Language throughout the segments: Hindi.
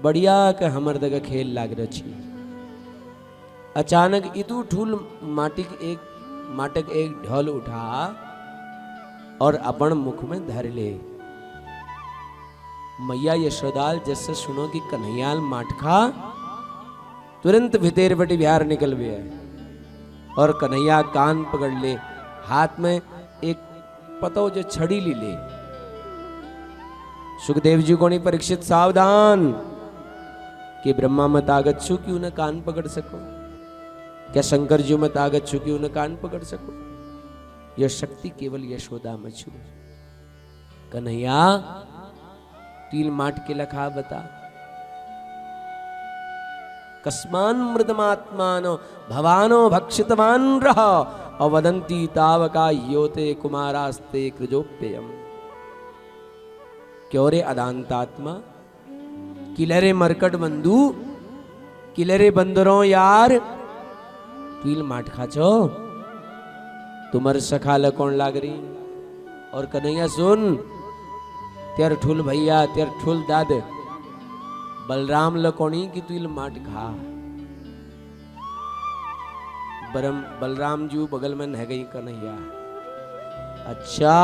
बढ़िया के हमर दगे खेल लाग रही। अचानक इतू ठूल माटक एक ढोल उठा और अपन मुख में धर ले। मैया यशोदाल जैसे सुनो कि कन्हैयाल माटखा, तुरंत भितेर बटी बिहार निकल गया और कन्हैया कान पकड़ ले, हाथ में एक पतो जो छड़ी ली ले। सुखदेव जी को नहीं, परीक्षित सावधान कि ब्रह्मा मत आगत छु कि उन्हें कान पकड़ सको, क्या शंकर जी मत आगत छु कि उन्हें कान पकड़ सको, यह शक्ति केवल यशोदा में छु। कन्हैया तील माट के लखा बता, कस्मान मृदमात्मानो भवानो भक्षितवान रहा अवदंती तावका योते कुमारास्ते कृजोप्ययम। क्यों रे अदांतात्मा, किलरे मरकट बंधु, किलरे बंदरों यार, तील माट खाचो तुमर सखाल कौन लाग रही। और कन्हैया सुन, तेर ठुल भैया तेर ठुल दाद बलराम लकोणी की तुल माट खा। बलराम जी बगल में नह गई कन्हैया। अच्छा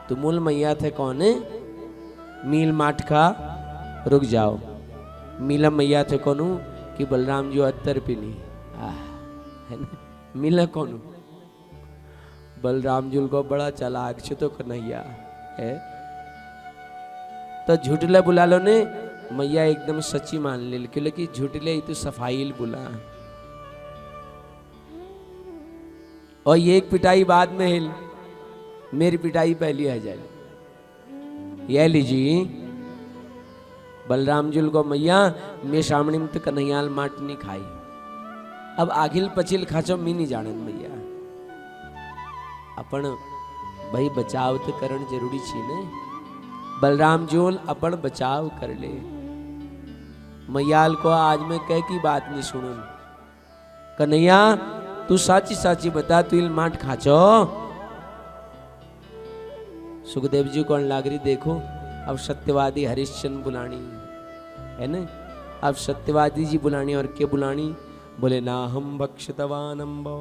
तुमुल मैया थे कौन है? मील माट खा, रुक जाओ। मीला मैया थे कौन कि बलराम जी अत्तर पीली है ना। मिला कौन? बलराम जी को बड़ा चालाक छे तो कन्हैया है, तो झूठले बुला लो ने। मैया एकदम सच्ची मान ले, क्योंकि झूठले तो सफाई बुला। और ये एक पिटाई बाद में हिल, मेरी पिटाई पहली आ जाए। यह लीजिए बलराम जी को, मैया मैं सामने में तो कन्हैयाल माट नहीं खाई, अब आगिल पचिल खाचो मी नहीं जाने। मैया अपन भाई बचाव तो करण जरूरी छी ने। बलराम जोल अपन बचाव कर ले। मैयाल को आज मैं कह की बात नहीं सुनूं। कन्हैया तू साची साची बता, तू इल माट खाचो। सुखदेव जी कौन लाग रही देखो, अब सत्यवादी हरिश्चंद्र बुलानी है ना। अब सत्यवादी जी बुलानी, और क्या बुलानी? बोले ना हम भक्षितवान अम्बो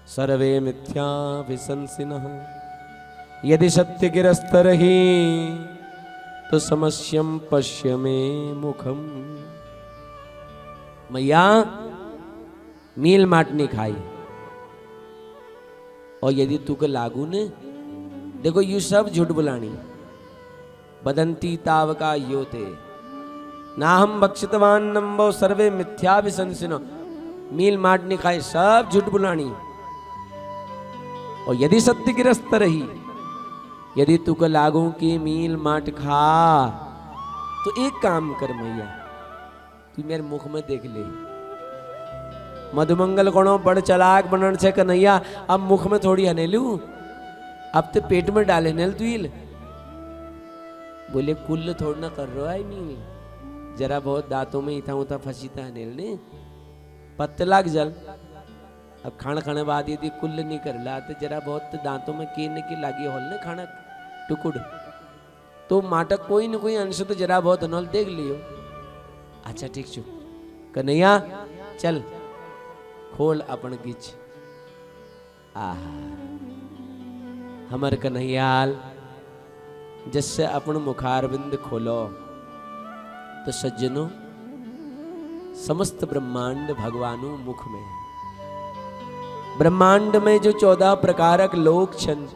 सर्वे मिथ्या विशंसिनः यदि सत्य गिरस्तर ही तो समस्यम पश्य में मुखम। मैया मील माट नहीं खाई, और यदि तू को लागू ने, देखो यू सब झूठ बुलानी। बदंती तावका योते ना हम भक्षितवान नंबो सर्वे मिथ्या विशंसिनो। मील माट नहीं खाई, सब झूठ बुलानी। और यदि सत्य गिरस्त रही, यदि तू को लागू कि मील माट खा, तो एक काम कर मैया, तू मेरे मुख में देख ले। मधुमंगल कोनो बड़ चलाक बनन से कन्हैया, अब मुख में थोड़ी हनेलू, अब तो पेट में डाले नेल तुल। बोले कुल थोड़ा ना कर रहा है मील, जरा बहुत दांतों में इथा उथा फंसीता हनेल ने पत्ते लाग जल। अब खाना खाने बाद यदि कुल नहीं कर ला, तो जरा बहुत दांतों में केने की लागी होल ने खाना टुकुड़, तो माटक कोई न कोई अंश तो जरा बहुत अनोल देख लियो। अच्छा ठीक छो कन्हैया, चल खोल अपन गिच। आहा हमर कन्हैयाल जिससे अपन मुखारविंद खोलो, तो सज्जनों समस्त ब्रह्मांड भगवानु मुख में। ब्रह्मांड में जो 14 प्रकारक लोक छन,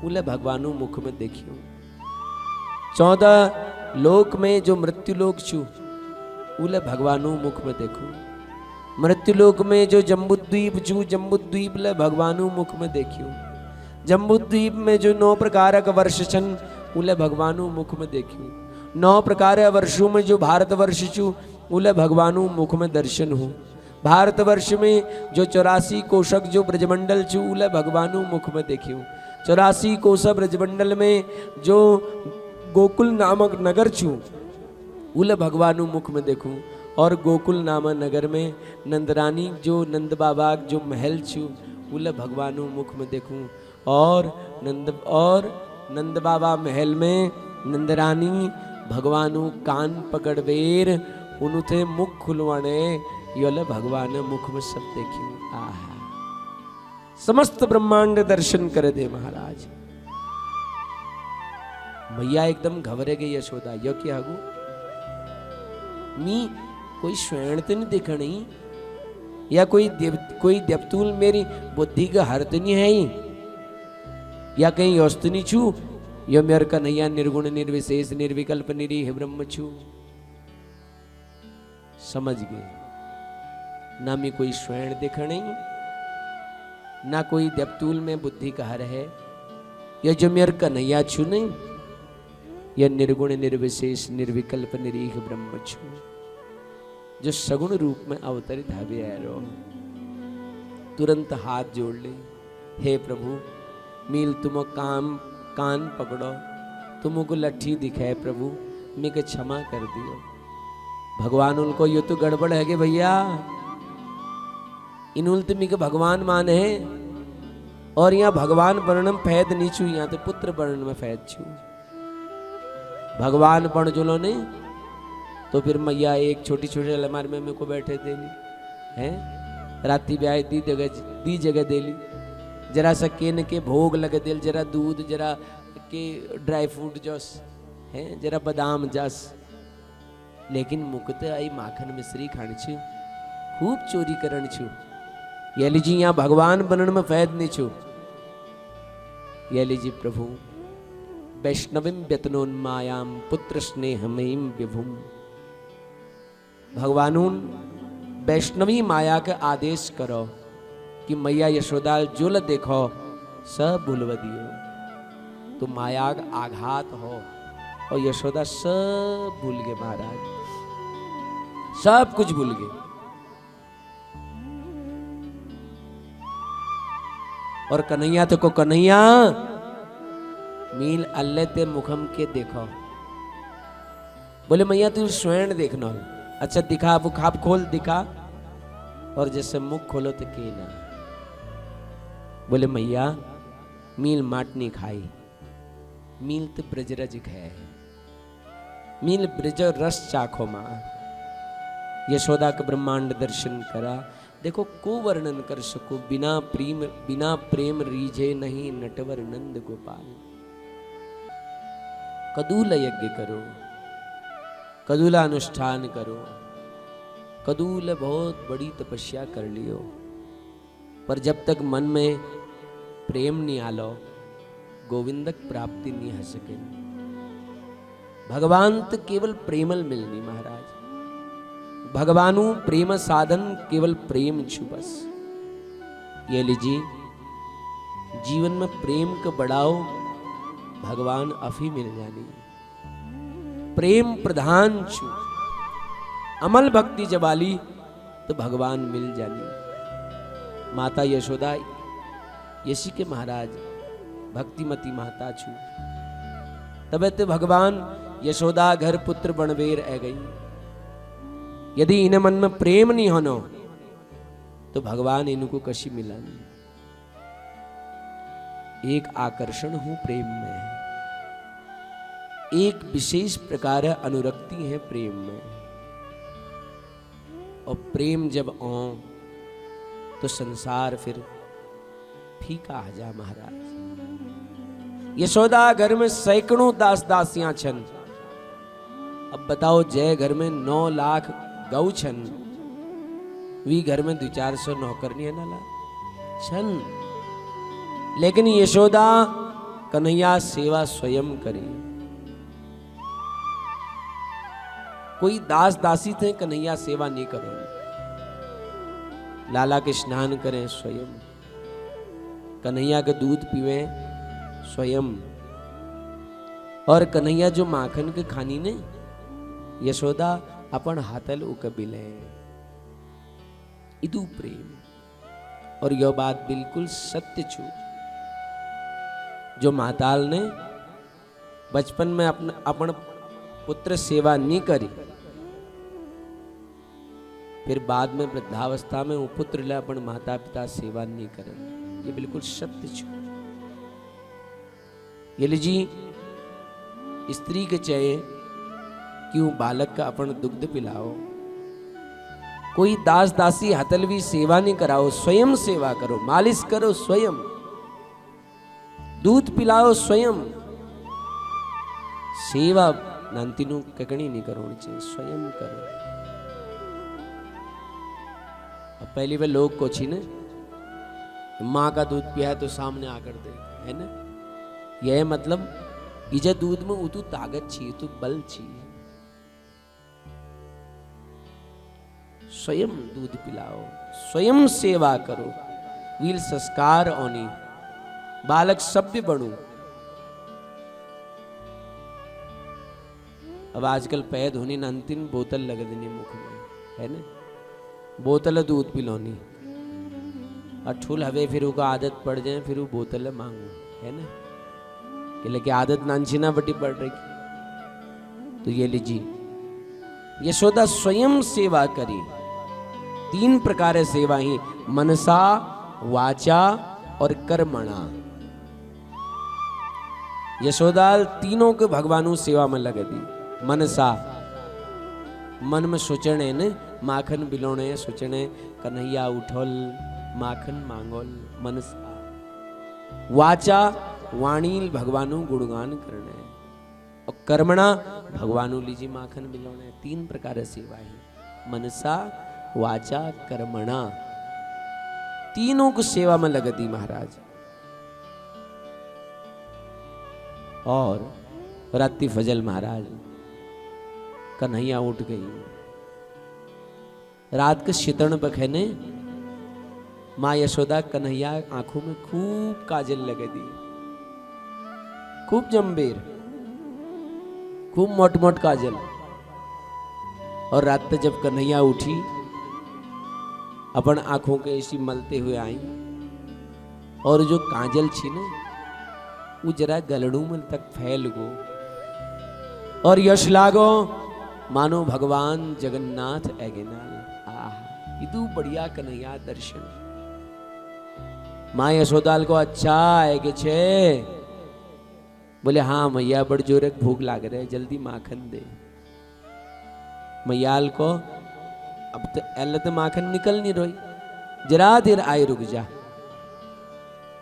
उले भगवानु मुख में देखियो। 14 लोक में जो मृत्यु लोक छु, उले भगवानु मुख में देखो। मृत्यु लोक में जो जम्बुद्वीप छु, जम्बुद्वीप ले भगवानु मुख में देखियो। जम्बुद्वीप में जो 9 प्रकारक वर्ष छन, उले भगवानु मुख में देखियो। 9 प्रकार वर्षों में जो भारतवर्ष छु, उले भगवानु मुख में दर्शन हो। भारतवर्ष में जो 84 कोशक जो ब्रजमंडल छु, उले भगवानु मुख में देखियो। 84 कोश ब्रजमंडल में जो गोकुल नामक नगर छु, उले भगवानु मुख में देखूं। और गोकुल नामक नगर में नंदरानी जो नंद बाबा जो महल छु, उले भगवानु मुख में देखूं। और नंद बाबा महल में नंदरानी भगवानु कान पकड़ बेर उनु थे मुख खुलवाने योले भगवान मुख में सब देखी। आहा समस्त ब्रह्मांड दर्शन करे दे महाराज। मैया एकदम घबरे गई यशोदा, यो क्या हगू मी कोई स्वयं तो नहीं दिखनी या कोई देवतूल मेरी बुद्धि का हर तो नहीं है ही, या कहीं योस्त नहीं छू, यो मेरे कन्हैया निर्गुण निर्विशेष निर्विकल्प निरीह ब्रह्म छू। समझ गए ना मैं कोई स्वयं दिखनी ना कोई देवतूल में बुद्धि का हर है, यह जो मेरे कन्हैया छू नहीं, यह निर्गुण निर्विशेष निर्विकल्प निरीह ब्रह्म छू, जो सगुण रूप में अवतरित हवे रो। तुरंत हाथ जोड़ ले, हे प्रभु मील तुम कान पकड़ो, तुमको लट्ठी दिखाए प्रभु, मैं के क्षमा कर दियो। भगवान उनको यो तो गड़बड़ है कि भैया इनुल तो मी के भगवान मान है, और यहाँ भगवान वर्ण में फैद नहीं छू, यहाँ तो पुत्र वर्ण में फैद छू। भगवान पण जुलो नहीं तो फिर मैया एक छोटी छोटी अलमारी में मेरे को बैठे दे ली हैं, राती ब्याह दी जगह दे ली, जरा सा केन के भोग लगे दिल, जरा दूध जरा के ड्राई फ्रूट जस हैं, जरा बादाम जस, लेकिन मुकत आई माखन मिश्री खान छू, खूब चोरी करण छू। ये लीजिए यहाँ भगवान बनन में फैद नहीं छू। ये लीजिए प्रभु वैष्णवीं व्यतनोन्मायाम पुत्र स्नेहमयीं विभुम। भगवानून वैष्णवी माया के आदेश करो कि मैया यशोदा जुल देखो सब भूलव दियो, तो माया आघात हो, और यशोदा सब भूल गए महाराज, सब कुछ भूल गए। और कन्हैया तो को कन्हैया मील अल्ले ते मुखम के देखो, बोले मैया तू स्वयं देखना। अच्छा दिखा, वो खाप खोल दिखा, और जैसे मुख खोलो तो के ना। बोले मैया मील माट नहीं खाई, मील तो ब्रजरज है, मील ब्रज रस चाखो मां। यशोदा का ब्रह्मांड दर्शन करा, देखो को वर्णन कर सको, बिना प्रेम रीझे नहीं नटवर नंद गोपाल। कदूल यज्ञ करो, कदूला अनुष्ठान करो, कदूल बहुत बड़ी तपस्या कर लियो, पर जब तक मन में प्रेम नहीं आलो गोविंदक प्राप्ति नहीं हो सके। भगवान तो केवल प्रेमल मिलनी महाराज, भगवानु प्रेम साधन केवल प्रेम छु बस। ये लीजिए जीवन में प्रेम को बढ़ाओ, भगवान अफी मिल जानी। प्रेम प्रधान छु, अमल भक्ति जबाली तो भगवान मिल जानी। माता यशोदा यशी के महाराज भक्तिमती माता छु, तबे तो भगवान यशोदा घर पुत्र बनवेर आ गई। यदि इन्हें मन में प्रेम नहीं होनो तो भगवान इनको कशी मिला नहीं। एक आकर्षण हूं प्रेम में, एक विशेष प्रकार अनुरक्ति है प्रेम में, और प्रेम जब आओ तो संसार फिर फीका आ जा महाराज। यशोदा घर में सैकड़ों दास दासियां छन, अब बताओ जय घर में 9 लाख गौ छन, वी घर में 200-400 नौकरनी है ना छन, लेकिन यशोदा कन्हैया सेवा स्वयं करी। कोई दास दासी थे कन्हैया सेवा नहीं करो, लाला के स्नान करें स्वयं, कन्हैया के दूध पीवे स्वयं, और कन्हैया जो माखन के खानी ने यशोदा अपन हाथल उकबिले। इदु प्रेम, और यह बात बिल्कुल सत्य छू। जो माताल ने बचपन में अपन पुत्र सेवा नहीं करी, फिर बाद में वृद्धावस्था में वो पुत्र ले अपन माता पिता सेवा नहीं करें, ये बिल्कुल सत्य छू। ये लीजिए स्त्री के चाहे क्यों बालक का अपन दुग्ध पिलाओ। कोई दास दासी हतलवी सेवा नहीं कराओ, स्वयं सेवा करो, मालिश करो स्वयं, दूध पिलाओ स्वयं। सेवा नांतीनु ककड़ी नहीं करो, स्वयं करो। अब पहली वे लोग को छी ने माँ का दूध पिया है तो सामने आकर दे, है ना। यह मतलब इजे दूध में उतु ताकत छी, तू बल छी। स्वयं दूध पिलाओ, स्वयं सेवा करो, वील संस्कार ओनी बालक सभ्य बनू। अब आजकल पैद होनी न अंतिम बोतल लग देनी मुख में, है ना। बोतल दूध पिलौनी और ठुल हवे, फिर उसका आदत पड़ जाए, फिर वो बोतल मांगू, है ना। कि लेके आदत नानछीना बटी पड़ रही, तो ये लीजिए। यशोदा स्वयं सेवा करी। 3 प्रकार सेवा ही, मनसा, वाचा और कर्मणा। यशोदा तीनों के भगवानों सेवा में लगे दी। मनसा, मन में सोचने ने माखन बिलोने, सोचने कन्हैया उठोल माखन मांगोल, मनसा। वाचा, वाणी भगवानु गुणगान करने, और कर्मणा भगवानु लीजी माखन बिलोने। 3 प्रकार सेवा है, मनसा, वाचा, कर्मणा। तीनों को सेवा में लगती महाराज। और रात्रि फजल महाराज कन्हैया उठ गई। रात के शीतण बखने माँ यशोदा कन्हैया आंखों में खूब काजल लगे दी, खूब जम्बेर, खूब मोट मोट काजल। और रात जब कन्हैया उठी, अपन आंखों के ऐसी मलते हुए आई, और जो काजल छी ने वो जरा गलड़ू में तक फैल गो, और यश लागो मानो भगवान जगन्नाथ एगेनाल। आह, इतू बढ़िया कन्हैया दर्शन। माँ यशोदाल को अच्छा है कि छे, बोले हाँ मैया बड़ जोरे भूख लाग रहे, जल्दी माखन दे। मैयाल को अब तो एल तो माखन निकल नहीं रही, जरा देर आए रुक जा।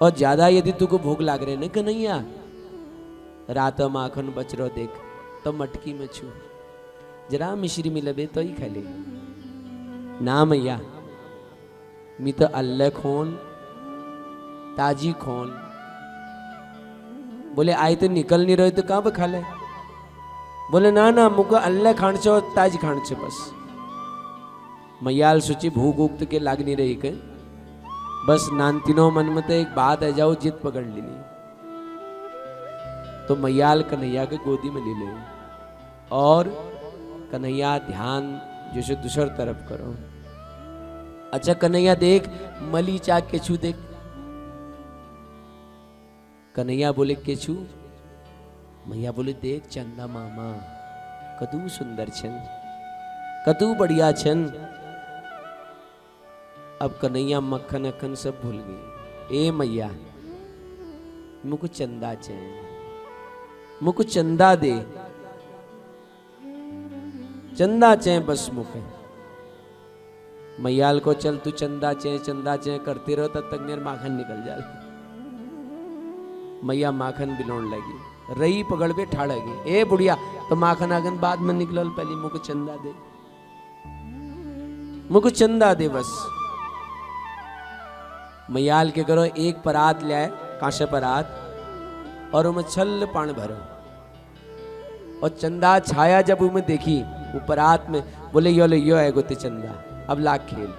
और ज्यादा यदि तुको भूख लाग रहे न कन्हैया, रात माखन बच रो देख, तो मटकी में छू, जरा मिश्री मिलबे तो ही खले। ना मैया, मी तो अल्ले खोन ताजी खोन। बोले आई तो निकल नहीं रही तो कहाँ पे खा ले। बोले ना ना मुको अल्ले खान छो, ताजी खान छे बस। मैयाल सोची भूख उगत के लाग नहीं रही के, बस नानतीनो मन में तो एक बात आ जाओ, जिद पकड़ ली नहीं। तो मैयाल कन्हैया के गोदी में ले ले, और कन्हैया ध्यान जैसे दूसर तरफ करो। अच्छा कन्हैया देख, मली चाक के छू देख। कन्हैया बोले के छू? मैया बोले देख चंदा मामा कदू सुंदर छन, कदू बढ़िया छन। अब कन्हैया मक्खन अखन सब भूल गई। ए मैया मुझको चंदा चाहिए, मुझको चंदा दे, चंदा चाहिए बस मुझे। मैयाल को चल तू चंदा चाहिए चंदा चाहिए करते रहो, तब तक मेरे माखन निकल जाए। मैया माखन बिलोण लगी, रही पकड़ पे ठाड़ गई। ए बुढ़िया तो माखन आगन बाद में निकलल, पहले मुझको चंदा दे, मुझको चंदा दे बस। मैयाल के करो एक परात ले आए, कांसे परात, और उनमें छल पान भरो, और चंदा छाया जब उनमें देखी वो परात में, बोले यो ले यो है गोते चंदा, अब लाख खेल।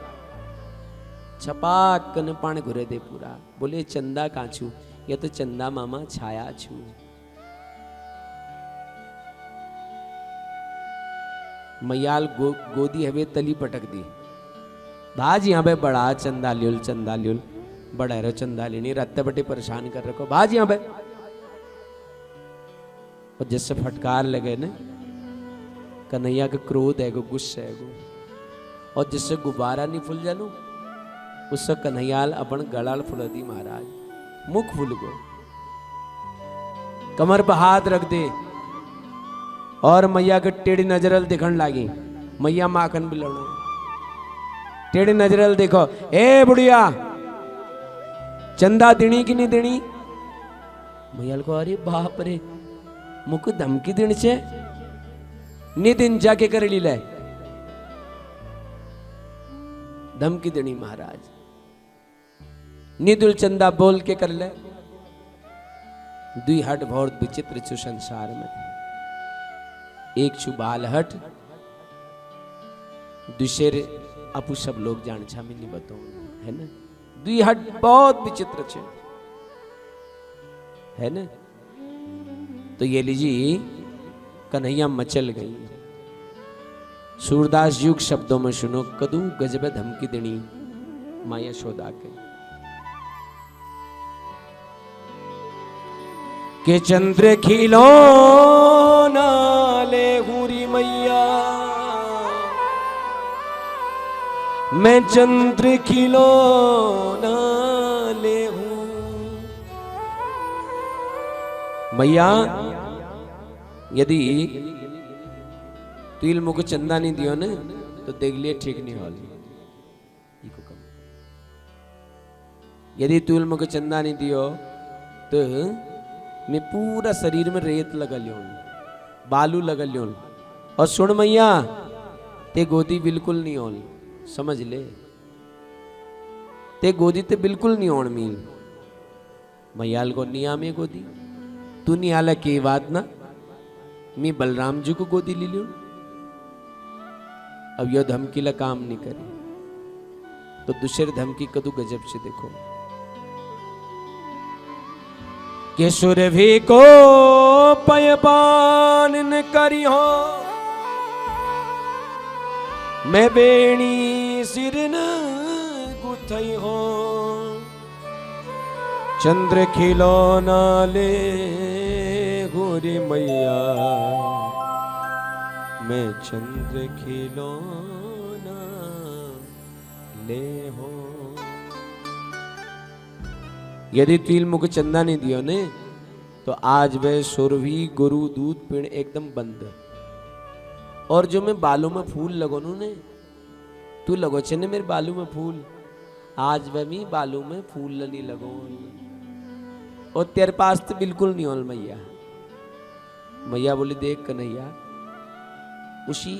छपाक कन पान घुरे दे पूरा। बोले चंदा काछू, ये तो चंदा मामा छाया छू। मैयाल गोदी हवे तली पटक दी। भाज यहाँ पे बड़ा चंदा लियोल, चंदा लियोल, बड़ा रो चंदा लेनी, रत्ते बटे परेशान कर रखो, भाज यहाँ पे। और जिससे फटकार लगे न, कन्हैया का क्रोध है गो, गुस्सा है गो, और जिससे गुब्बारा नहीं फूल जानो, उससे कन्हैयाल अपन गलाल फुला दी महाराज, मुख फूल गो। कमर पर हाथ रख दे, और मैया के टेढ़ी नजरल दिखण लागी। मैया माखन बिलौना टेढ़ी नजरल देखो, ए बुढ़िया चंदा देनी कि नहीं देनी? मैया को अरे बाप रे मुख धमकी देनी छे, नी दिन जाके कर ली ले धमकी देनी महाराज, निदुल चंदा बोल के कर ले। दुई हट बहुत विचित्र छु संसार में, एक छु बाल हट, दूसरे अपू सब लोग जान छा मैं नहीं बताऊं, है ना। दुई हट बहुत विचित्र छे, है ना। तो ये लीजिए कन्हैया मचल गई। सूरदास युग शब्दों में सुनो, कदू गजब धमकी देनी मां यशोदा के चंद्र खिलो नाले हुरी मैया, मैं चंद्र खिलो नाले हूं। मैया यदि तिल मुख चंदा नहीं दियो ने तो देख लिए ठीक नहीं हो। यदि तिल मुख चंदा नहीं दियो तो मैं पूरा शरीर में रेत लगा लियो, बालू लगा लियो। और सुन मैया ते गोदी बिल्कुल नहीं होल, समझ ले ते गोदी ते बिल्कुल नहीं होन मील। मैयाल को निया में गोदी तू नहीं आला की बात ना, मैं बलराम जी को गोदी ले लियो। अब यह धमकी ला काम नहीं करी तो दूसरे धमकी कदू गजब से देखो कि सुरभि को पयपान न करी हो, मैं बेणी सिर न गुथई हो। चंद्र खिलो नाले गोरी मैया, मैं चंद्र खिलो ना ले हो। यदि तिल मुख चंदा नहीं दियो ने तो आज वह सुरभि गुरु दूध पीण एकदम बंद। और जो मैं बालों में फूल लगोनू ने, तू लगो छे ने मेरे बालों में फूल, आज वह मी बालों में फूल नहीं लगो। और तेरे पास तो बिल्कुल नहीं होल मैया। मैया बोली देख कन्हैया उसी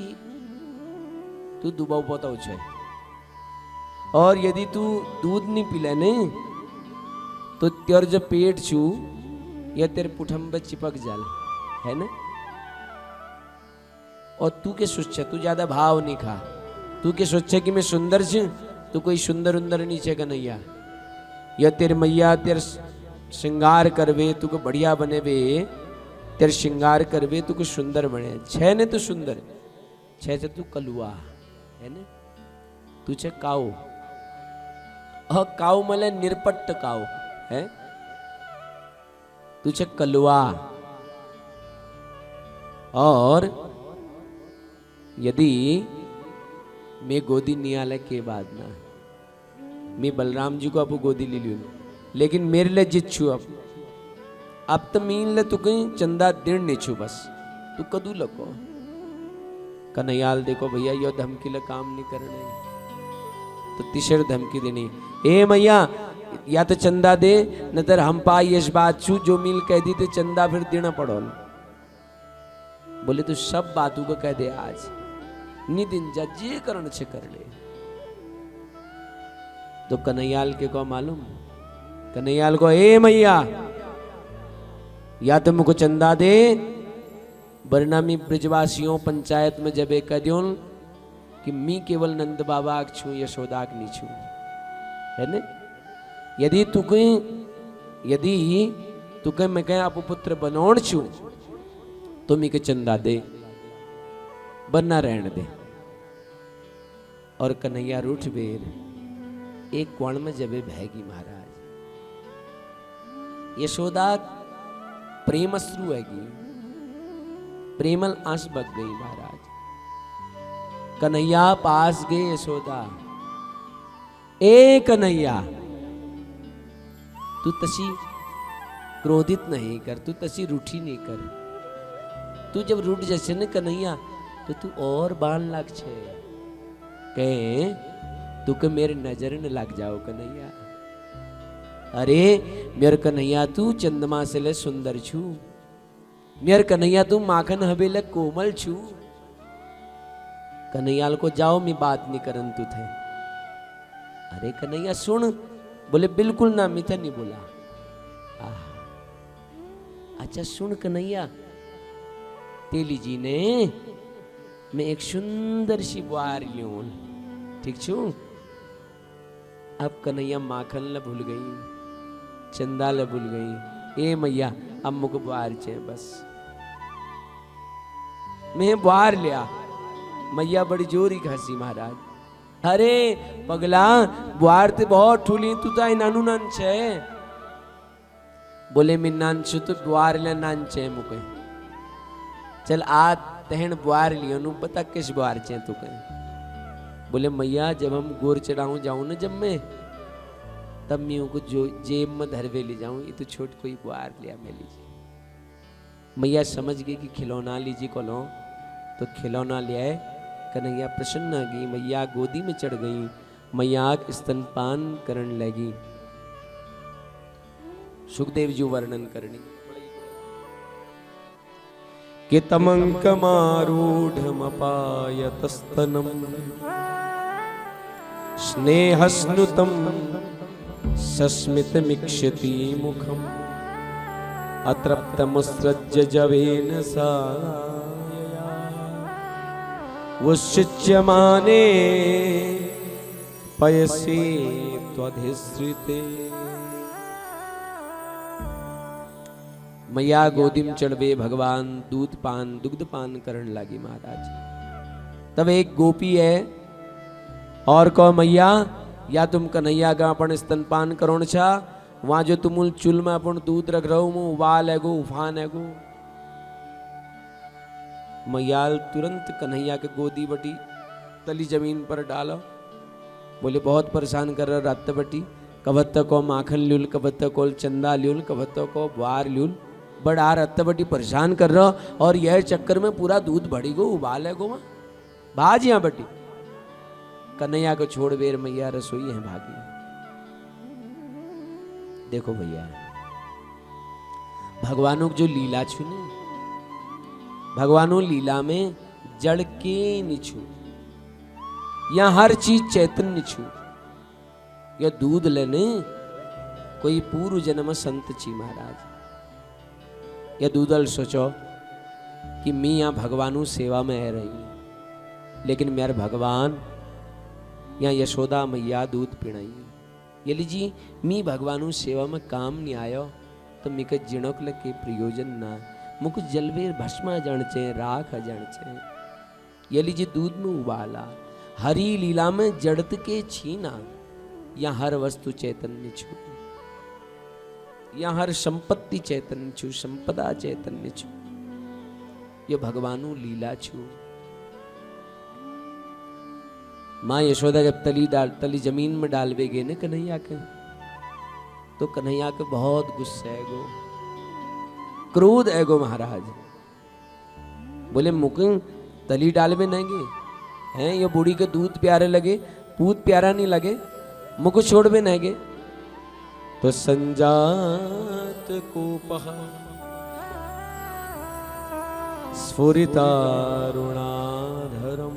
तू दुबाऊ बताओ छे, और यदि तू दूध नहीं पिले ने तो तेर जो पेट छू या तेरे पुठम पे चिपक जाल, है ना। और तू के सोच तू ज्यादा भाव नहीं खा, तू के सोचे कि मैं सुंदर छू, तू कोई सुंदर उंदर नहीं छे कन्हैया। या तेरे मैया तेरे श्रृंगार करवे, तू को बढ़िया बने वे, तेरे श्रृंगार करवे तू को सुंदर बने छे ने। तू सुंदर छे तू कलुआ, है ना। तू छे काऊ, काऊ मले निरपट्ट काऊ है, तू छे कलुआ। और यदि मैं गोदी नियाले के बाद ना, मैं बलराम जी को अब गोदी ले लूं, लेकिन मेरे लिए जित छू अब तो मीन ले तू कहीं चंदा दिन नहीं छू, बस तू कदू लको। कन्हैयाल देखो भैया यो धमकी ले काम नहीं करने, तो तीसरे धमकी देनी, ए मैया या तो चंदा दे न तर हम पाई इस बात छू, जो मील कह दी तो चंदा फिर देना पड़ो। बोले तू सब बातों को कह दे आज, नी दिन जा जे करण छे कर ले। तो कन्हैयाल के को मालूम, कन्हैयाल को ए मैया या तो मुझको चंदा दे, वरना मी ब्रजवासियों पंचायत में जब एक कह कि मी केवल नंद बाबा छू यशोदा नहीं छू, है ना। यदि तू कहीं मैं कहीं आप पुत्र बनोण छू तो मी के चंदा दे, बनना रहने दे। और कन्हैया रूठ बेर एक कोण में जबे भैगी महाराज। यशोदा प्रेमश्रु हैगी, प्रेमल आंस बग गई महाराज। कन्हैया पास गए यशोदा, ए कन्हैया तू तसी क्रोधित नहीं कर, तू तसी रूठी नहीं कर। तू जब रूठ जैसे न कन्हैया तो तू और बान लाग छे कहे तू के मेरे नजर न लग जाओ कन्हैया। अरे मेरे कन्हैया तू चंद्रमा से ले सुंदर छू, मेरे कन्हैया तू माखन हबेले कोमल छू। कन्हैयाल को जाओ मैं बात नहीं करन तू थे। अरे कन्हैया सुन, बोले बिल्कुल ना मिथा नहीं बोला। अच्छा सुन कन्हैया, तेली जी ने मैं एक सुंदर सी बुआर लियो, ठीक छू। अब कन्हैया माखन ल भूल गई, चंदा ल भूल गई। ए मैया अब मुझको बुआर चे बस। मैं बुआर लिया, मैया बड़ी जोरी घसी महाराज। अरे पगला बुआर ते बहुत ठूली, तू तो नानू नान छे। बोले मैं नान छू तो बुआर ले नान छे मुके। चल आ तहन बुआर लियो नु, बता किस बुआर चे तू कहे। बोले मैया जब हम गोर चढ़ाऊं जाऊं ना, जब मैं तब मैं उनको जो जेब में धरवे ले जाऊं, ये तो छोट कोई बुआर लिया मैं लीजिए। मैया समझ गई कि खिलौना लीजिए को लो, तो खिलौना ले आए। कन्हैया प्रसन्न आ गई, मैया गोदी में चढ़ गई, मैया स्तनपान करने लगी। सुखदेव जी वर्णन करनी कि तमंकमारूढ़मपायतस्तनम स्नेहस्नुतम सस्मितमीक्षति मुखम अतृप्तमुत्सृज्य जवेन सायया वुच्यमाने पयसि त्वधिश्रिते। मैया गोदी में चढ़वे, भगवान दूध पान दुग्ध पान करने लगी महाराज। तब एक गोपी है और कहो मैया या तुम कन्हैया का अपन स्तनपान करोण छा, वहां जो तुम चूल में अपन दूध रख रहो मुँह उबाल है गो उफान है गो। मैयाल तुरंत कन्हैया के गोदी बटी तली जमीन पर डालो। बोले बहुत परेशान कर रहा रात बटी, कबत्त को माखन ल्यूल, कबत्त को चंदा ल्यूल, कबत्त को बार ल्यूल, बड़ा रत्त बटी परेशान कर रहा। और यह चक्कर में पूरा दूध बढ़ी गो उबाल है गो वहां भाज यहाँ बटी। कन्हैया को छोड़ बेर मैया रसोई है भागी। देखो भैया भगवानों की जो लीला छू ने, भगवानों लीला में जड़ के निछू या हर चीज चैतन्य छू। या दूध लेने कोई पूर्व जन्म संत छी महाराज, या दूधल सोचो कि मैं यहाँ भगवानों सेवा में रह रही, लेकिन मेरे भगवान यहाँ यशोदा मैया दूध पिणाई। ये लीजिए मी भगवानों सेवा में काम नहीं आयो तो मिक जिणोक लगे प्रयोजन ना, मुख जलवेर भस्मा जणचे राख जणचे। ये लीजिए दूध में उबाला, हरी लीला में जड़त के छीना। या हर वस्तु चैतन्य छू, या हर संपत्ति चैतन्य छू, संपदा चैतन्य छू। ये भगवानू लीला छू। माँ यशोदा जब तली जमीन में डालवे गए न कन्हैया के, तो कन्हैया के बहुत गुस्सा है गो, क्रोध है गो महाराज। बोले मुख तली डालवे नहीं हैं, ये बूढ़ी के दूध प्यारे लगे, पूत प्यारा नहीं लगे, मुख छोड़वे नहीं गे। तो संजात कोपः स्फुरितारुणाधरम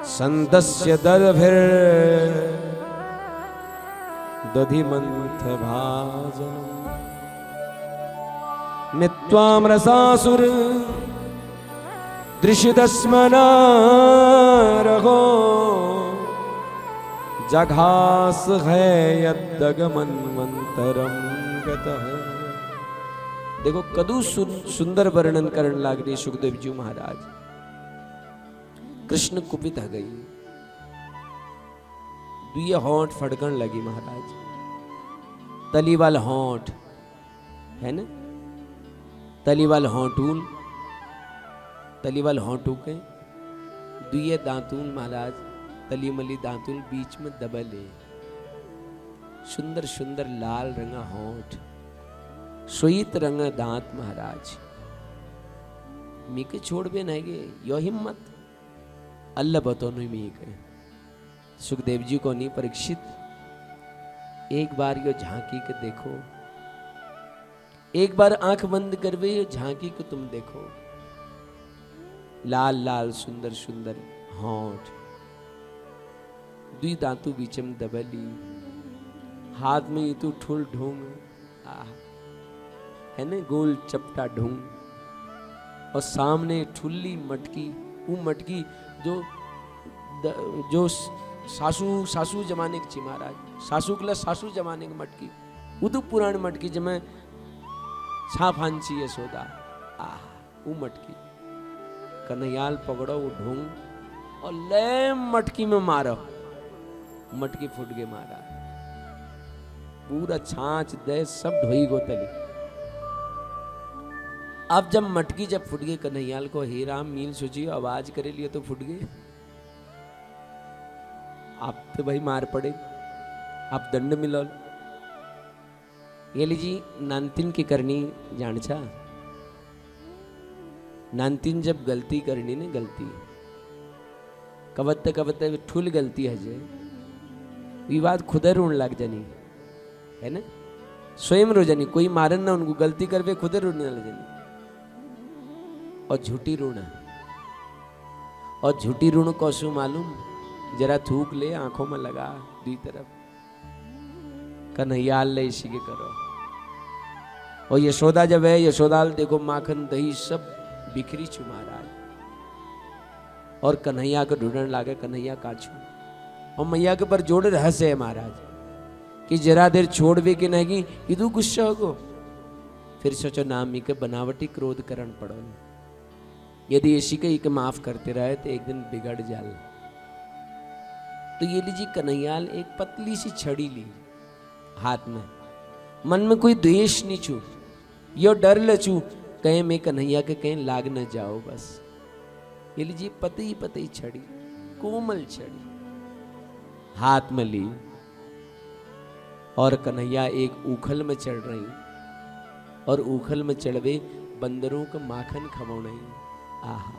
संदस्य दर्भिर दधिमंथ भाजनम मित्वाम रसासुर दृश्यदस्मना रघो जघास है यदगमन्वंतरम गतः। देखो कदू सुंदर वर्णन करने लग रही सुखदेव जी महाराज। कृष्ण कुपित हो गई, दुए होंठ फड़कन लगी महाराज। तलीवाल होंठ है ना, तलीवाल होंठूल, तलीवाल होंठू के दुए दांतूल महाराज, तली मली दांतुल बीच में दबले, सुंदर सुंदर लाल रंगा होंठ, श्वेत रंग दांत महाराज मीके छोड़ बे नहीं गए यो हिम्मत अल्लाह बतो नहीं मीके सुखदेव जी को नहीं परीक्षित एक बार यो झांकी के देखो, एक बार आंख बंद करवे यो झांकी को तुम देखो। लाल लाल सुंदर सुंदर होंठ, दुई दांतु बीचम दबली, हाथ में ये तो ठुल ढूंग है ना गोल चपटा ढूंग, और सामने ठुल्ली मटकी, वो मटकी जो सासू जमाने की महाराज, सासू के लिए सासू जमाने की मटकी, वो तो पुरानी मटकी जमे छाफांची यशोदा वो मटकी कन्हैयाल पकड़ो वो ढूंग और ले मटकी में मारो, मटकी फूट गए महाराज, पूरा छाछ दे सब ढोई गोतली। अब जब मटकी जब फुट गई कन्हैयाल को हे राम मील सोचियो आवाज करे लिए तो फुट गए, आप तो भाई मार पड़े, आप दंड मिलो। ये लीजिए नानतीन की करनी जान छा, नानतीन जब गलती करनी ने गलती कवत्ते कवत्ते ठुल गलती है जे विवाद खुद रोन लग जानी है ना, स्वयं रो जानी, कोई मारन ना उनको, गलती करवे खुद रोने लग जानी। और झूठी ऋण, और झूठी ऋण कौशु मालूम, जरा थूक ले आंखों में लगा दी तरफ, कन्हैयाल ले इसी के करो। और यशोदा जब है, यशोदाल देखो माखन दही सब बिखरी छू महाराज, और कन्हैया को ढूंढने लागे, कन्हैया काछू, और मैया के पर जोड़े रहस्य है महाराज कि जरा देर छोड़ भी कि नहीं इदू गुस्सा होगो, फिर सोचो नामी के बनावटी क्रोध करण पड़ो, यदि इसी के एक माफ करते रहे तो एक दिन बिगड़ जाल। तो ये लीजिए कन्हैयाल एक पतली सी छड़ी ली हाथ में, मन में कोई द्वेष नहीं छू, यो डर लचू कहीं मैं कन्हैया के कहीं लाग न जाओ बस। ये लीजिए पतई पतई छड़ी, कोमल छड़ी हाथ में ली, और कन्हैया एक उखल में चढ़ रही, और उखल में चढ़वे बंदरों का माखन खवाओ नहीं। आहा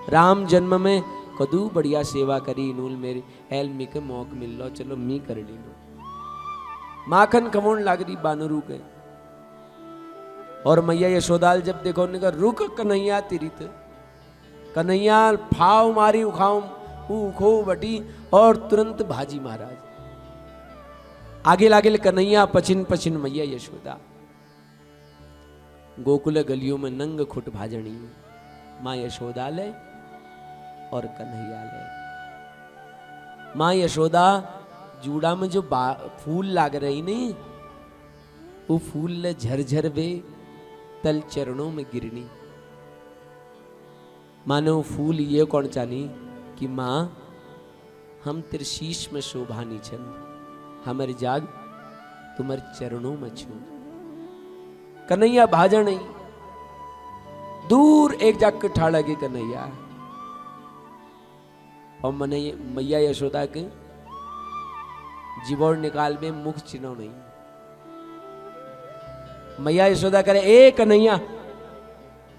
राम जन्म में कदू बढ़िया सेवा करी नूल मेरे हेल मी के मौक मिल लो, चलो मी कर ली लो, माखन खमोन लाग रही बानरू के। और मैया यशोदाल जब देखो उन्होंने कहा रुक कन्हैया तेरी तो, कन्हैया फाव मारी उखाओ उखो बटी और तुरंत भाजी महाराज, आगे लागे कन्हैया पछिन पछिन मैया यशोदा, गोकुल गलियों में नंग खुट भाजनी, माँ यशोदा ले और कन्हैया ले। माँ यशोदा जूड़ा में जो फूल लाग रही नहीं, वो फूल ले झरझर वे तल चरणों में गिरनी, मानो फूल ये कौन चानी कि माँ हम तेरे शीश में शोभानी छन, हमारे जाग तुम्हारे चरणों में छू। कन्हैया भाजा नहीं, दूर एक जाग के ठाड़ा के कन्हैया, और मने मैया यशोदा के जीवोर निकाल में मुख चिन्ह नहीं। मैया यशोदा करे ए कन्हैया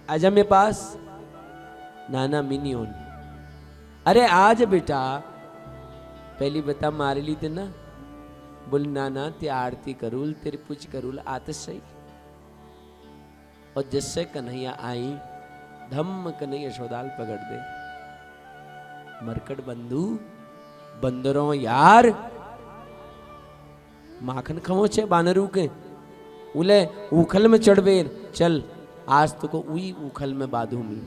आजा मेरे पास, नाना मिनियोन, अरे आज बेटा, पहली बता मार ली थे ना, बोल नाना ते आरती करूल तेरी पूछ करूल आते सही। और जिससे कन्हैया आई धम्म कन्हैया यशोदाल पकड़ दे, मरकट बंधु बंदरों यार माखन खमो छे बानरू के, उले उखल में चढ़बे, चल आज तो को उई उखल में बांधू मी।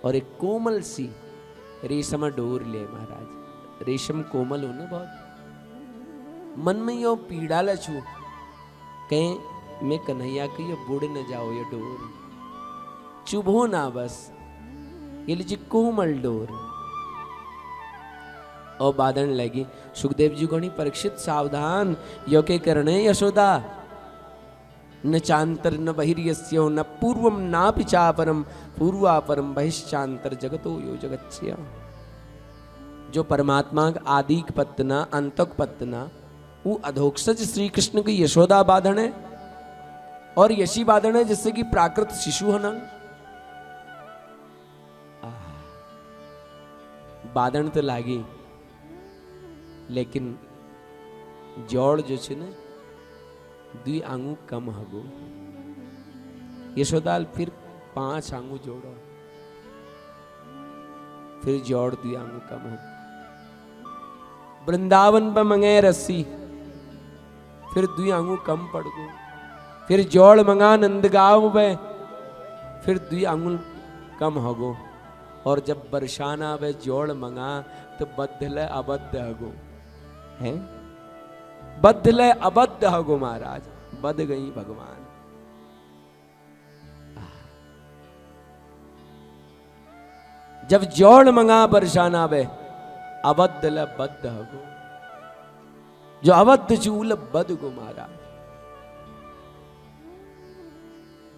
और एक कोमल सी रेशम डोर ले महाराज, रेशम कोमल हो ना बहुत, मन में यो पीड़ा लछू कहीं मैं कन्हैया की ये बुड़ न जाओ, ये डोर चुभो ना बस, ये लीजिए कोमल डोर। और बादन लगी, सुखदेव जी को नहीं परीक्षित सावधान, यो के करणे यशोदा, न चांतर न बहिर्यस्यो न पूर्वम ना पिचापरम पूर्वापरम बहिश्चांतर जगतो यो जगत्स्य। जो परमात्मा आदिक पत्तना अंतक पत्तना वो अधोक्षज श्री कृष्ण की यशोदा बाधन है और यशी बाधन है जिससे कि प्राकृत शिशु हनन बाधन तो लागी लेकिन जोड़ जो छे ने दुई आंगू कम हगो यशोदाल फिर 5 आंगू जोड़ो फिर जोड़ दुई आंगू कम हो वृंदावन पर मंगे रस्सी फिर दुई आंगू कम पड़ गो फिर जोड़ मंगा नंदगांव में फिर दुई आंगुल कम हगो और जब बरसाना वे जोड़ मंगा तो बदले अबद्ध हगो है बदले अबद्ध हगो महाराज बद गई भगवान जब जोड़ मंगा बरसाना वे अबद्ध ल बद्ध हगो जो अबद्ध चूल बद गो महाराज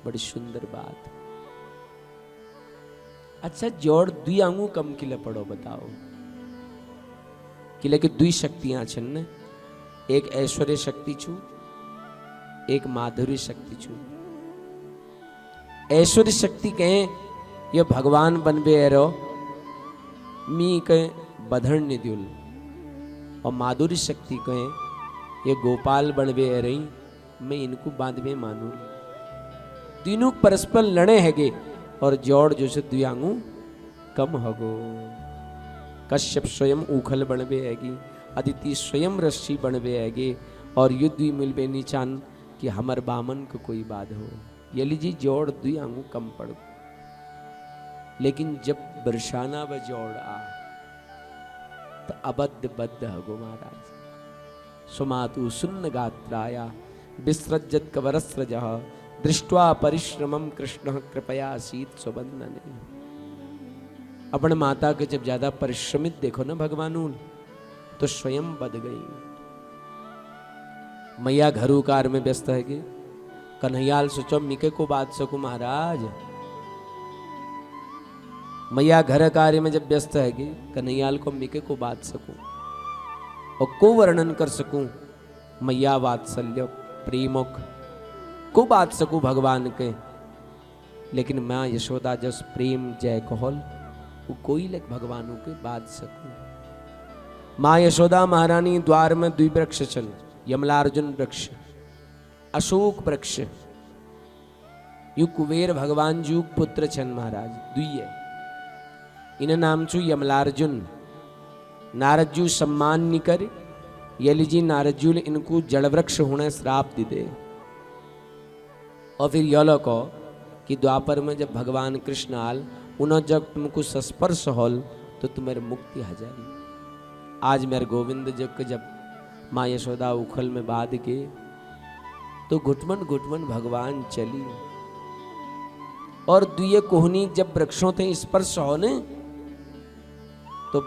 बड़ी सुंदर बात। अच्छा जोड़ दुई आंगू कम किले पड़ो बताओ किले की दुई शक्तियां छन ने एक ऐश्वर्य शक्ति छू एक माधुर्य शक्ति छू। ऐश्वर्य शक्ति कहें ये भगवान बनबे एरो मी कहें बधन निद्युल और माधुर्य शक्ति कहें ये गोपाल बनबे रही मैं इनको बांधवे मानू तीनों परस्पर लड़े हैगे और जोड़ जो से दुयांगू कम हगो। कश्यप स्वयं उखल बनबे हैगी अदिति स्वयं रस्सी बनबे हैगे और युद्ध मिलबे निचान कि हमर बामन को कोई बाध हो ये लीजिए जोड़ दुयांगू कम पड़ लेकिन जब बरसाना व जोड़ आ तो अबद्ध बद्ध हगो महाराज। सुमातु सुन्न गात्राया विसृजत कवरस्रजः दृष्ट्वा परिश्रमम कृष्ण कृपया शीत सुबंधने। अपने माता के जब ज्यादा परिश्रमित देखो ना भगवान तो स्वयं बद गई। मैया घरू कार में व्यस्त है कि कन्हैयाल सोचो मिके को बात सकू महाराज मैया घर कार्य में जब व्यस्त है कि कन्हैयाल को मिके को बात सकूं और को वर्णन कर सकूं मैया वात्सल्य प्रेमक को बात सकूं भगवान के लेकिन मैं यशोदा जस प्रेम जय कहल वो कोई लग भगवानों के बात सकूं। माँ यशोदा महारानी द्वार में द्वि वृक्ष चल यमलार्जुन वृक्ष अशोक वृक्ष यु कुबेर भगवान जू पुत्र छन महाराज दुई इन नाम छू यमलार्जुन नारदजू सम्मान निकर यलिजी नारदजू ने इनको जड़ वृक्ष होने श्राप दी दे और फिर यलो को कि द्वापर में जब भगवान कृष्ण आल उन्होंने जब तुमको संस्पर्श होल तो तुम्हारी मुक्ति आ जाएगी। आज मेरे गोविंद जब माँ यशोदा उखल में बांध के तो घुटमन घुटमन भगवान चली और दुए कोहनी जब वृक्षों थे स्पर्श होने तो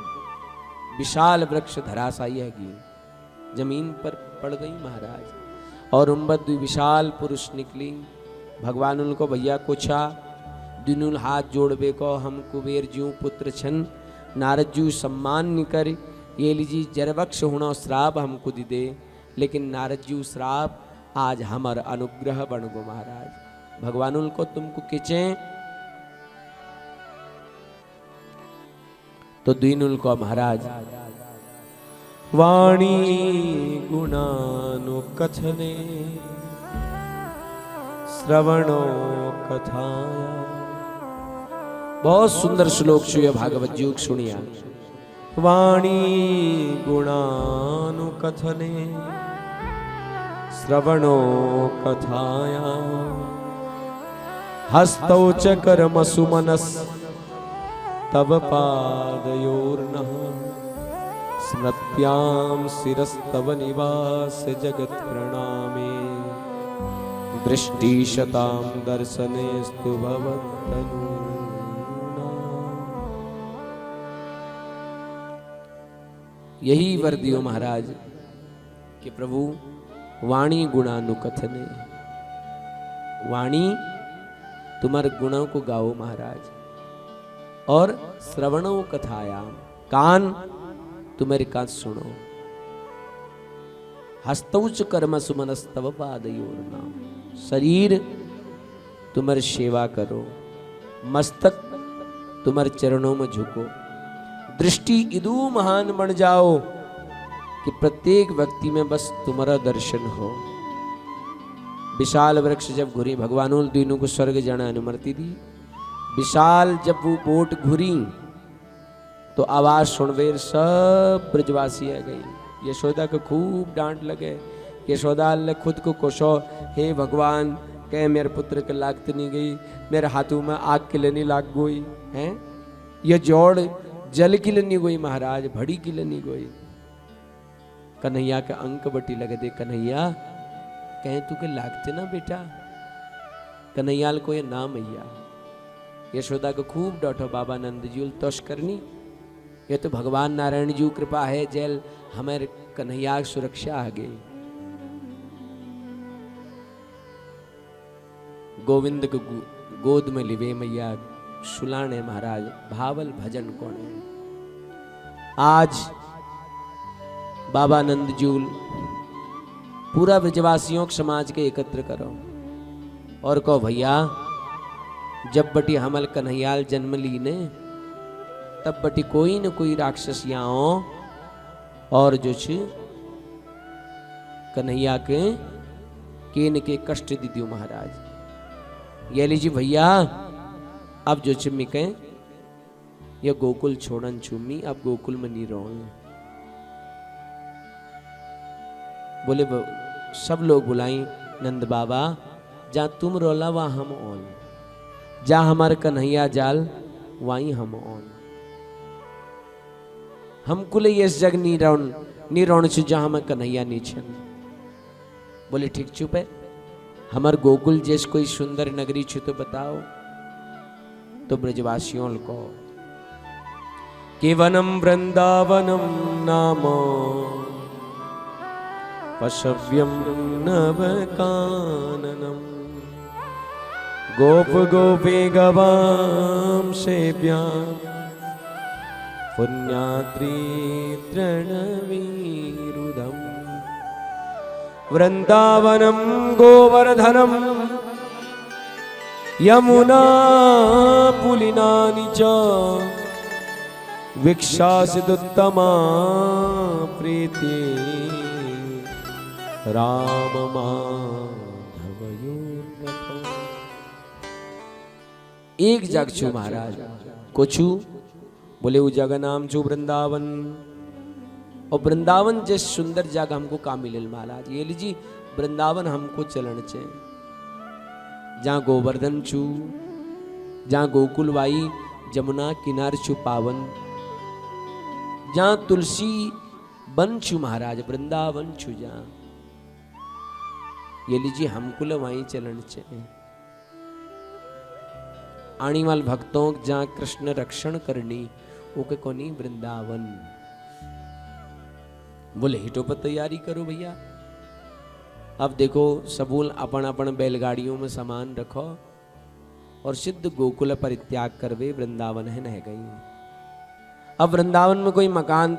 विशाल वृक्ष धराशायी है जमीन पर पड़ गई महाराज और उम्बद विशाल पुरुष निकली भगवान उनको भैया कोछा दिनुल हाथ जोड़बे को हम कुबेर जू पुत्र छन नारद जू सम्मान निकर ये लीजी जरवक्ष होना श्राप हमको दी दे लेकिन नारद जू श्राप आज हमार अनुग्रह बन गो महाराज। भगवान उनको तुमको किचे तो दीनुल को महाराज वाणी गुणानु कथने श्रवणो कथाया। बहुत सुंदर श्लोक छुए भागवत जी सुनिया। वाणी गुणानु कथने श्रवणो कथाया हस्तौ च कर्मसुमनस तव पादयोर्नः स्मृत्यां शिरस्तव निवास जगत प्रणामे दृष्टिशतां दर्शनेस्तु भवत्तनूनां। यही वर दियो महाराज कि प्रभु वाणी गुणानुकथने वाणी तुम्हारे गुणों को गाओ महाराज और श्रवणों कथायाम कान तुम्हारे कान सुनो। हस्तौच कर्म सुमनस्तव पादयोर नाम। शरीर तुम्हारी सेवा करो, मस्तक तुम्हारे चरणों में झुको, दृष्टि इदू महान बन जाओ कि प्रत्येक व्यक्ति में बस तुम्हारा दर्शन हो। विशाल वृक्ष जब घुरी, भगवानों तीनों को स्वर्ग जाना अनुमति दी। विशाल जब वो बोट घुरी तो आवाज सुनवेर सब ब्रजवासी आ गई। यशोदा को खूब डांट लगे। यशोदा ने खुद को कोशो, हे भगवान कह मेरे पुत्र के लागत नहीं गई, मेरे हाथों में आग के लिए नहीं लाग गई है, ये जोड़ जल की लिए नहीं गई महाराज, भड़ी की लिए नहीं गई। कन्हैया के अंक बटी लगे दे, कन्हैया कहें तू के लागते ना बेटा, कन्हैयाल को ये नाम मैया। यशोदा को खूब डांटो, बाबा नंद जी तोश करनी, ये तो भगवान नारायण जी कृपा है, जेल हमारे कन्हैया सुरक्षा आ गई। गोविंद को गोद में लिवे मैया सुलाने महाराज, भावल भजन कौन है। आज बाबा नंदजूल पूरा ब्रजवासियों के समाज के एकत्र करो और कहो भैया जब बटी हमल कन्हैयाल जन्म ली ने तब बटी कोई न कोई राक्षस यहाँ और जो कन्हैया के केन के कष्ट दी दियो महाराज। ये लीजिए भैया अब जो छिमी के ये गोकुल छोड़न छूमी, अब गोकुल में नहीं रहो। बोले सब लोग बुलाई, नंद बाबा जहां तुम रोला वहां हम ओन, जहां हमारे कन्हैया जाल वहीं हम ओन। हमको ले इस जग नहीं रोन छु जहां हम कन्हैया नहीं छन। बोले ठीक चुप है, हमार गोकुल जैस कोई सुंदर नगरी छु तो बताओ। तो ब्रजवासियों को केवनम वृंदावनम नाम पशव्यम नवकाननम गोप गोपी गवाम सेव्या पुण्यात्री तृणवीरुदम। वृंदावनम गोवर्धनम यमुना पुलिनानि च विक्षासिदुत्तमा प्रीति राम माधवयोर्नखम्। एक जग छु महाराज कोछु, बोले वो जगह नाम छु वृंदावन। और वृंदावन जैसे सुंदर जगह हमको का मिले महाराज। ये लीजिए वृंदावन हमको चलन चे, जहाँ गोवर्धन छू, जहाँ गोकुलवाई जमुना किनार छू पावन, जहाँ तुलसी बन छू महाराज, वृंदावन छू जहाँ। ये लीजिए हमको ल वहीं चलन चे। आने वाले भक्तों जहाँ कृष्ण रक्षण करनी ओके कोनी वृंदावन। बोले हिटो पर तैयारी करो भैया। अब देखो सबूल अपन अपन बैलगाड़ियों में सामान रखो और सिद्ध गोकुल परित्याग करवे वृंदावन है नह गई। अब वृंदावन में कोई मकान